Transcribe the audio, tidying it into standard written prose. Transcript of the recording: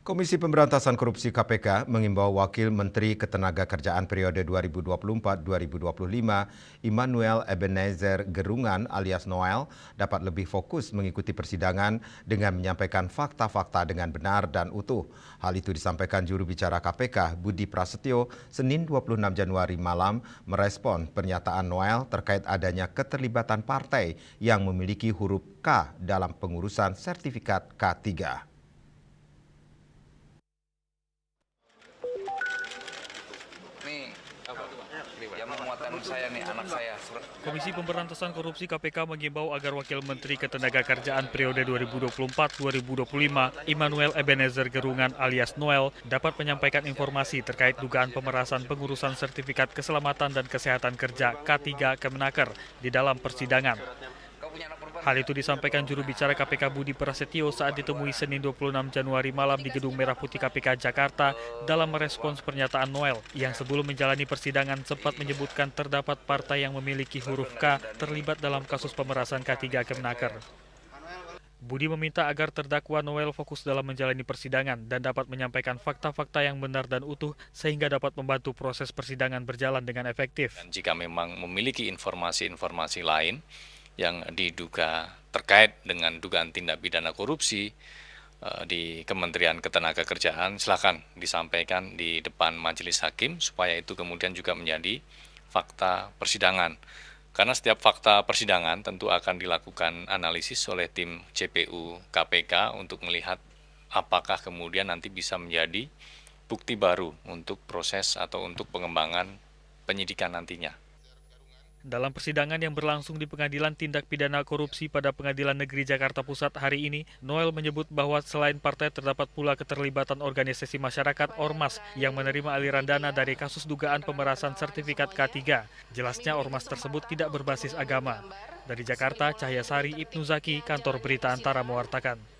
Komisi Pemberantasan Korupsi KPK mengimbau Wakil Menteri Ketenagakerjaan periode 2024-2025 Immanuel Ebenezer Gerungan alias Noel dapat lebih fokus mengikuti persidangan dengan menyampaikan fakta-fakta dengan benar dan utuh. Hal itu disampaikan juru bicara KPK Budi Prasetyo Senin 26 Januari malam merespon pernyataan Noel terkait adanya keterlibatan partai yang memiliki huruf K dalam pengurusan sertifikat K3. Yang menguatkan saya nih, anak saya. Komisi Pemberantasan Korupsi KPK mengimbau agar Wakil Menteri Ketenagakerjaan periode 2024-2025 Immanuel Ebenezer Gerungan alias Noel dapat menyampaikan informasi terkait dugaan pemerasan pengurusan sertifikat keselamatan dan kesehatan kerja K3 Kemenaker di dalam persidangan. Hal itu disampaikan juru bicara KPK Budi Prasetyo saat ditemui Senin 26 Januari malam di Gedung Merah Putih KPK Jakarta dalam merespons pernyataan Noel yang sebelum menjalani persidangan sempat menyebutkan terdapat partai yang memiliki huruf K terlibat dalam kasus pemerasan K3 Kemenaker. Budi meminta agar terdakwa Noel fokus dalam menjalani persidangan dan dapat menyampaikan fakta-fakta yang benar dan utuh sehingga dapat membantu proses persidangan berjalan dengan efektif. Dan jika memang memiliki informasi-informasi lain yang diduga terkait dengan dugaan tindak pidana korupsi di Kementerian Ketenagakerjaan, silakan disampaikan di depan majelis hakim supaya itu kemudian juga menjadi fakta persidangan. Karena setiap fakta persidangan tentu akan dilakukan analisis oleh tim JPU KPK untuk melihat apakah kemudian nanti bisa menjadi bukti baru untuk proses atau untuk pengembangan penyidikan nantinya. Dalam persidangan yang berlangsung di Pengadilan Tindak Pidana Korupsi pada Pengadilan Negeri Jakarta Pusat hari ini, Noel menyebut bahwa selain partai terdapat pula keterlibatan organisasi masyarakat Ormas yang menerima aliran dana dari kasus dugaan pemerasan sertifikat K3. Jelasnya Ormas tersebut tidak berbasis agama. Dari Jakarta, Cahyasari Ibnu Zaki, Kantor Berita Antara mewartakan.